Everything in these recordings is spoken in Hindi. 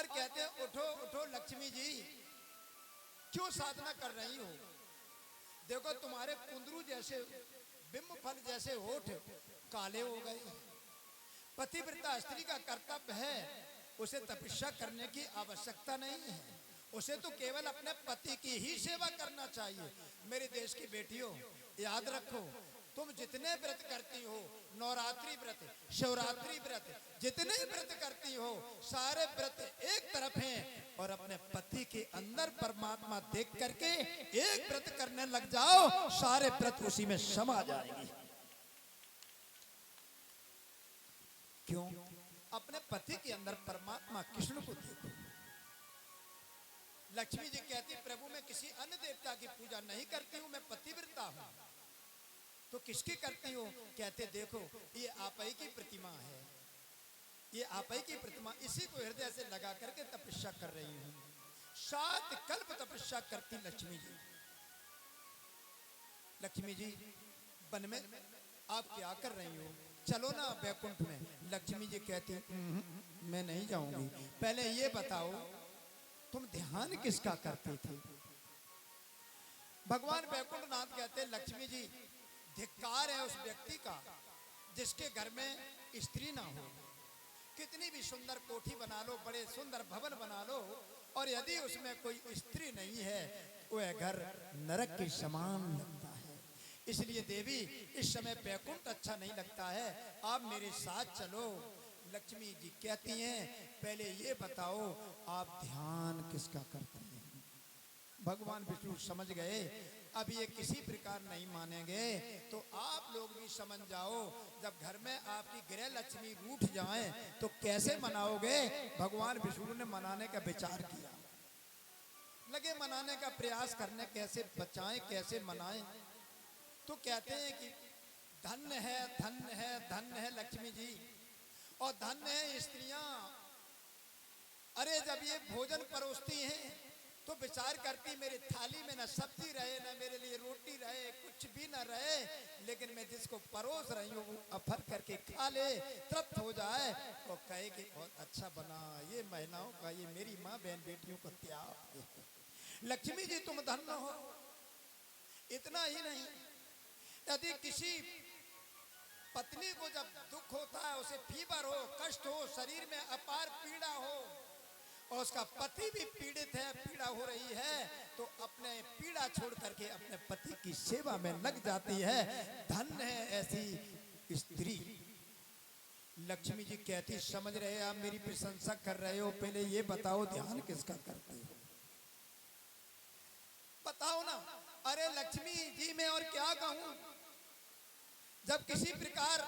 और कहते हैं उठो उठो लक्ष्मी जी, क्यों साधना कर रही हो? देखो तुम्हारे कुंदरू जैसे बिंब फल जैसे होठ काले हो गए। पतिव्रता स्त्री का कर्तव्य है, उसे तपस्या करने की आवश्यकता नहीं है, उसे तो केवल अपने पति की ही सेवा करना चाहिए। मेरे देश की बेटियों, याद रखो, तुम जितने व्रत करती हो, नवरात्रि व्रत, शिवरात्रि व्रत, जितने व्रत करती हो, सारे व्रत एक तरफ हैं और अपने पति के अंदर परमात्मा देख करके एक व्रत करने लग जाओ, सारे व्रत उसी में समा जाएंगे। क्यों? अपने पति के अंदर परमात्मा कृष्ण को देखो। लक्ष्मी जी कहती, प्रभु मैं किसी अन्य देवता की पूजा नहीं करती हूं, मैं पतिव्रता हूं। तो किसकी करती हो? कहते देखो ये आप ही की प्रतिमा है, ये आप ही की प्रतिमा, इसी को हृदय से लगा करके तपस्या कर रही हूं। 7 कल्प तपस्या करती लक्ष्मी जी। लक्ष्मी जी वन में आप क्या कर रही हो? चलो ना वैकुंठ में। लक्ष्मी जी कहती मैं नहीं जाऊंगी। पहले ये बताओ तुम ध्यान किसका करते थे? भगवान वैकुंठनाथ कहते लक्ष्मी जी धिक्कार है उस व्यक्ति का जिसके घर में स्त्री ना हो। कितनी भी सुंदर कोठी बना लो, बड़े सुंदर भवन बना लो, और यदि उसमें कोई स्त्री नहीं है, वह घर नरक के समान लगता है। इसलिए देवी इस समय वैकुंठ अच्छा नहीं लगता है, आप मेरे साथ चलो। लक्ष्मी जी कहती हैं पहले ये बताओ आप ध्यान किसका करते हैं? भगवान विष्णु समझ गए अब ये किसी प्रकार नहीं मानेंगे, तो आप लोग भी समझ जाओ, जब घर में आपकी गृह लक्ष्मी रूठ जाए तो कैसे मनाओगे? भगवान विष्णु ने मनाने का विचार किया, लगे मनाने का प्रयास करने, कैसे बचाएं कैसे मनाएं। तो कहते हैं कि धन्य है धन्य है धन्य है लक्ष्मी जी, और धन्य है स्त्रियां। अरे जब ये भोजन परोसती हैं तो विचार करती मेरी थाली में न सब्जी रहे, न मेरे लिए रोटी रहे, कुछ भी न रहे, लेकिन मैं जिसको परोस रही हूँ वो अफर करके खा ले, तृप्त हो जाए और कहे कि बहुत अच्छा बना। ये महिलाओं का, ये मेरी माँ बहन बेटियों का त्याग। लक्ष्मी जी तुम धन्य हो। इतना ही नहीं, यदि किसी पत्नी को जब दुख होता है, उसे फीवर हो, कष्ट हो, शरीर में अपार पीड़ा हो, और उसका पति भी पीड़ित है, पीड़ा हो रही है, तो अपने पीड़ा छोड़ करके अपने पति की सेवा में लग जाती है। धन्य है ऐसी स्त्री। लक्ष्मी जी कहती समझ रहे आप मेरी प्रशंसा कर रहे हो, पहले ये बताओ ध्यान किसका करते हो? बताओ ना। अरे लक्ष्मी जी मैं और क्या कहूं, जब किसी प्रकार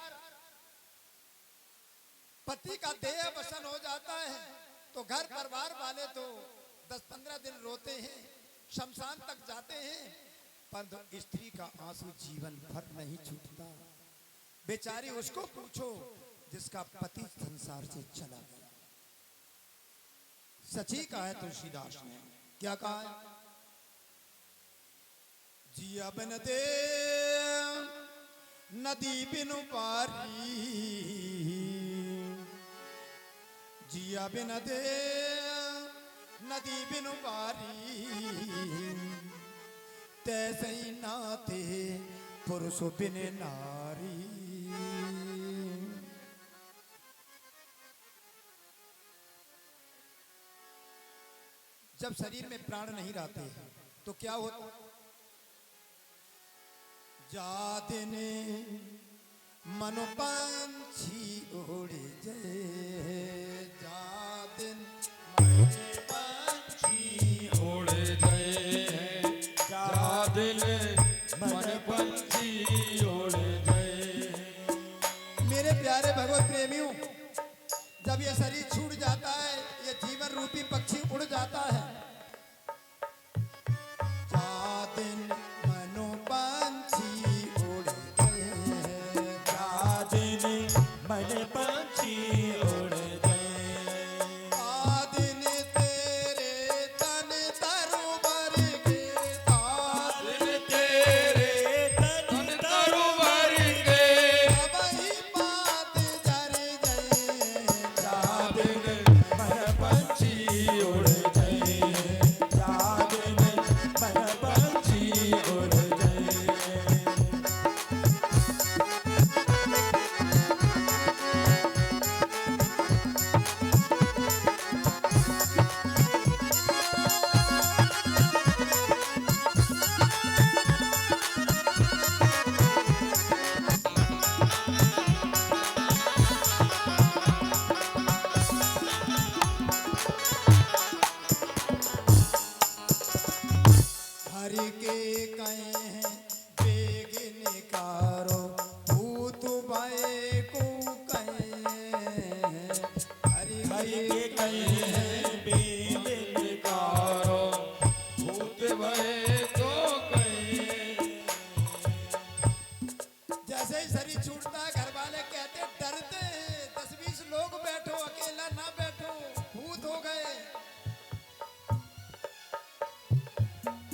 पति का देह वसन हो जाता है तो घर परिवार वाले तो 10-15 दिन रोते हैं, शमशान तक जाते हैं, परंतु स्त्री का आंसू जीवन भर नहीं छूटता। बेचारी उसको पूछो जिसका पति संसार से चला गया। सची कहा है तुलसीदास ने, क्या कहा है? जिया बिन दे नदी बिनु पारी, जिया बिन दे नदी बिनु पारी, तैसे ही नाते पुरुष बिन नारी। जब शरीर में प्राण नहीं रहते तो क्या होता? जा दिन मनो पंछी उड़ जाए, जा दिन पंछी उड़ गए, जा दिन मन पंछी उड़ गए। मेरे प्यारे भगवत प्रेमियों, जब ये शरीर छूट जाता है, ये जीवन रूपी पक्षी उड़ जाता है, जा दिन मनो पंछी उड़ गए, जा दिन मन पंछी उड़ गए। आ दिन तेरे तन तरुवर के, आ दिन तेरे तन तरुवर के, अब ही बात जर गए, जा दिन मन पंछी के कहे हैं बेदिलकारो, भूत भय तो कहे। जैसे ही शरीर छूटता है घर वाले कहते डरते हैं 10-20 लोग बैठो, अकेला ना बैठो, भूत हो गए।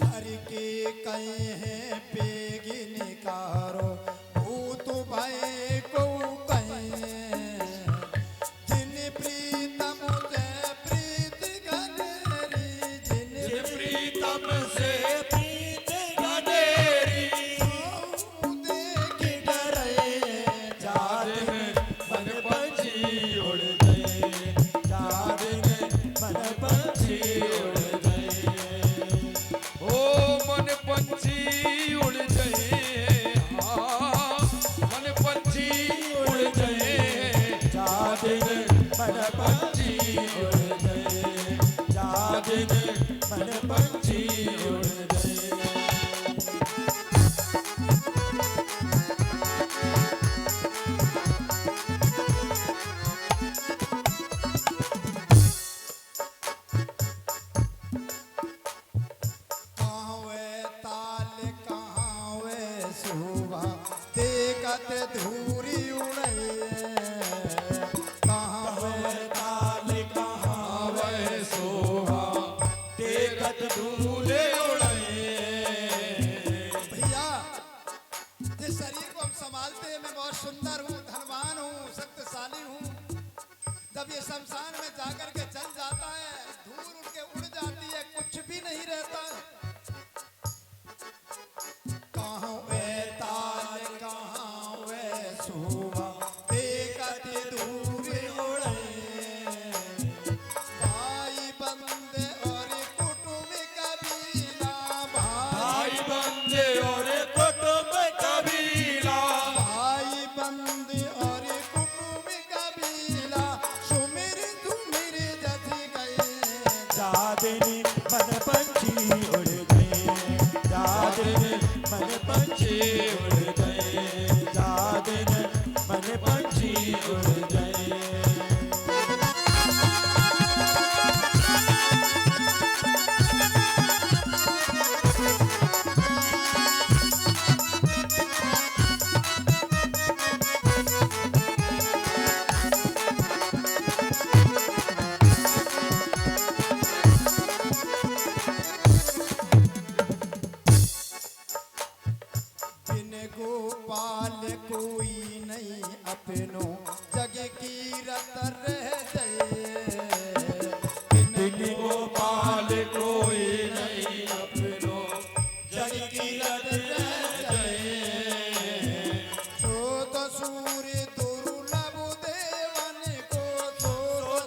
हर के कहे हैं बेगिनकारो, भूत भय को कहे। जिन प्रीतम से प्रीत गनेरी, जिन प्रीतम से प्रीत गनेरी, देख डरे जात में मन पंछी उड़ गए, जात में मन पंछी उड़ गए। ओ मन पंछी उड़ गए, हाँ मन पंछी उड़ गए। जात में मन पंछी उड़ गए, जात में मन पंछी उड़ गए। कहाँ वे ताल कहाँ वे सुबह, देखत धूरी उड़े। कहाँ वे ताल कहाँ वह शोभा देखत धूले उड़े। भैया, जिस शरीर को हम संभालते हैं मैं बहुत सुंदर हूँ, धनवान हूँ, शक्तिशाली हूँ। जब ये शमशान में जाकर के जल जाता है, धूल उड़ के उड़ जाती है, कुछ भी नहीं रहता। कहाँ वे ताल कहाँ वे सुबह, देखत दूर उड़े। भाई बंदे और कुटुंब कबीला, भाई बंदे और कुटुंब कबीला, भाई बंदे और कुटुंब कबीला, सुमिर सुमिर जस गए। जादनी मन पंछी उड़ गए, जादनी मन पंछी उड़ गए, जादनी मन पंछी उड़ गए। बिन गोपाल कोई नहीं अपनो, जग की रत रह गए। बिन गोपाल कोई नहीं अपनो, जग की रत रह गए। सोत सूर्य दुर्लभ देवन को,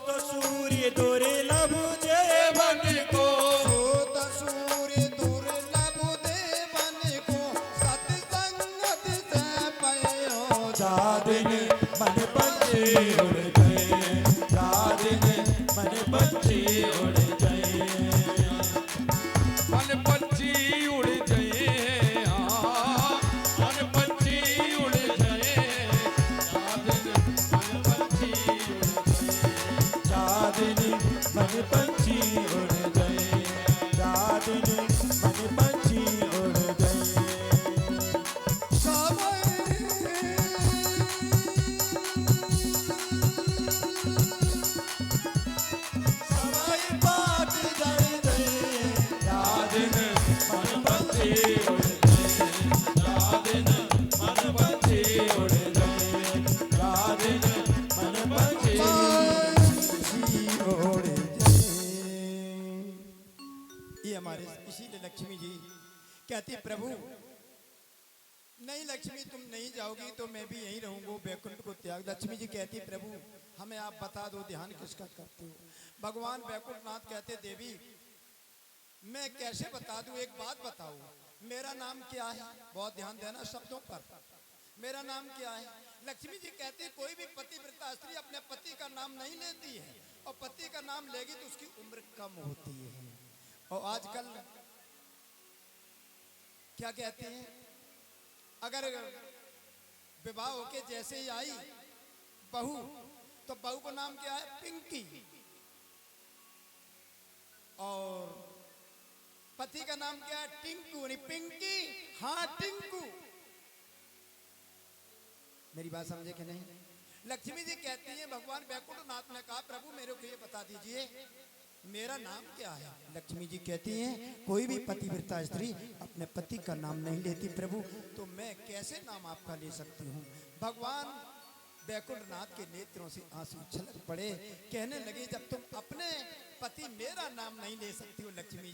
तो सूर्य दुर्लभ देवन को, सोत सूर्य दुर्लभ देवन को, सत्संगत से पयो। जादनी मन पंछी उड़ गए, जादनी मन पंछी उड़ गए। मन पंछी उड़ गए, हाँ मन पंछी उड़ गए। मन पंछी उड़ गए। जादनी मन पंछी उड़ गए, जादनी मन पंछी उड़ गए। समय पाट गए गए, जादनी मन पंछी उड़ गए, जादनी मन पंछी उड़ गए, जादनी मन पंछी। ये हमारे इसीलिए लक्ष्मी जी कहती प्रभु नहीं लक्ष्मी तुम नहीं जाओगी तो मैं भी यहीं रहूंगा, बैकुंठ को त्याग। लक्ष्मी जी कहती प्रभु हमें आप बता दो ध्यान किसका करते हो। भगवान बैकुंठनाथ कहते देवी मैं कैसे बता दूं, एक बात बताओ मेरा नाम क्या है। बहुत ध्यान देना शब्दों पर, मेरा नाम क्या है। लक्ष्मी जी कहती कोई भी पतिव्रता स्त्री अपने पति का नाम नहीं लेती है, और पति का नाम लेगी तो उसकी उम्र कम होती है। और आजकल क्या कहते हैं, अगर विवाह होके जैसे ही आई बहू, तो बहू का नाम क्या है, पिंकी। पति का नाम क्या है? टिंकू, नहीं पिंकी, हाँ टिंकू। मेरी बात समझे कि नहीं? लक्ष्मी जी कहती हैं, भगवान बैकुंठनाथ ने कहा प्रभु मेरे को ये बता दीजिए मेरा नाम क्या है। लक्ष्मी जी कहती हैं कोई भी पतिव्रता स्त्री अपने पति का नाम नहीं लेती प्रभु, तो मैं कैसे नाम आपका ले सकती हूँ। भगवान बैकुंठनाथ के नेत्रों से आंसू छलक पड़े, कहने लगे जब तुम अपने पति मेरा नाम नहीं ले सकती हो लक्ष्मी